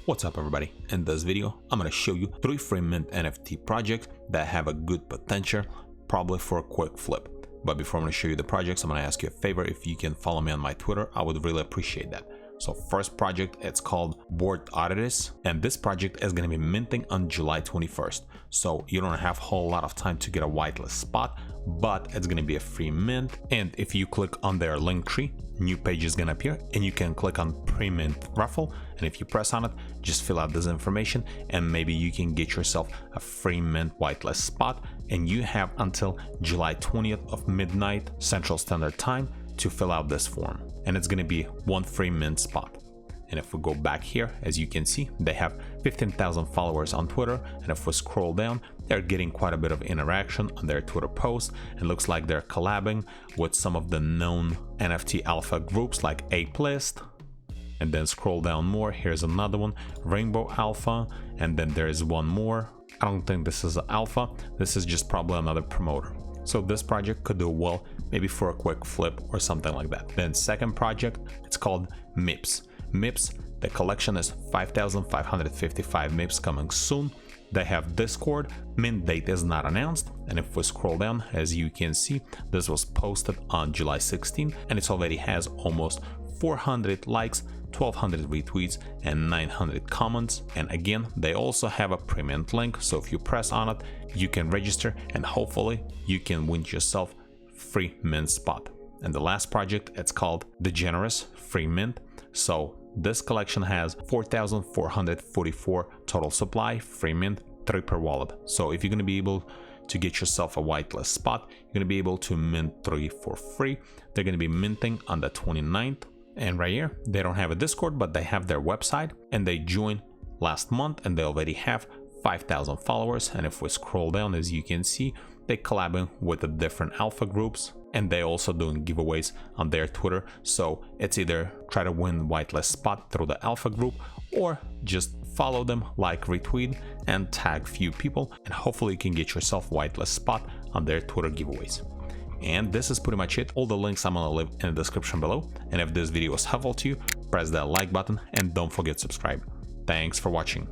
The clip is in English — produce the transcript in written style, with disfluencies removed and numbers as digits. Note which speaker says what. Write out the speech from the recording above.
Speaker 1: What's up everybody? In this video, I'm going to show you 3 free mint NFT projects that have a good potential, probably for a quick flip. But before I'm going to show you the projects, I'm going to ask you a favor. If you can follow me on my Twitter, I would really appreciate that. So first project, it's called boredoddities, and this project is going to be minting on July 21st. So you don't have a whole lot of time to get a whitelist spot, but it's going to be a free mint. And if you click on their link tree, new page is going to appear and you can click on pre-mint raffle, and if you press on it, just fill out this information and maybe you can get yourself a free mint whitelist spot. And you have until July 20th of midnight Central Standard Time to fill out this form, and it's going to be 1 free mint spot. And if we go back here, as you can see, they have 15,000 followers on Twitter, and if we scroll down, they're getting quite a bit of interaction on their Twitter posts. It looks like they're collabing with some of the known NFT alpha groups like Ape-List. And then scroll down more, here's another one, Rainbow Alpha, and then there's one more. I don't think this is an alpha, this is just probably another promoter. So this project could do well, maybe for a quick flip or something like that. Then second project, it's called MEEPS. MEEPS, the collection is 5,555 MEEPS coming soon. They have Discord, mint date is not announced, and if we scroll down, as you can see, this was posted on July 16th, and it already has almost 400 likes, 1200 retweets, and 900 comments. And again, they also have a pre-mint link, so if you press on it, you can register and hopefully you can win yourself free mint spot. And the last project, it's called Degenarios free mint. So this collection has 4,444 total supply, free mint, 3 per wallet. So if you're going to be able to get yourself a whitelist spot, you're going to be able to mint 3 for free. They're going to be minting on the 29th. And right here, they don't have a Discord, but they have their website, and they joined last month and they already have 5,000 followers. And if we scroll down, as you can see, they're collabing with the different alpha groups, and they also doing giveaways on their Twitter. So it's either try to win whitelist spot through the alpha group or just follow them, like, retweet, and tag few people, and hopefully you can get yourself whitelist spot on their Twitter giveaways. And this is pretty much it. All the links I'm gonna leave in the description below. And if this video was helpful to you, press that like button and don't forget to subscribe. Thanks for watching.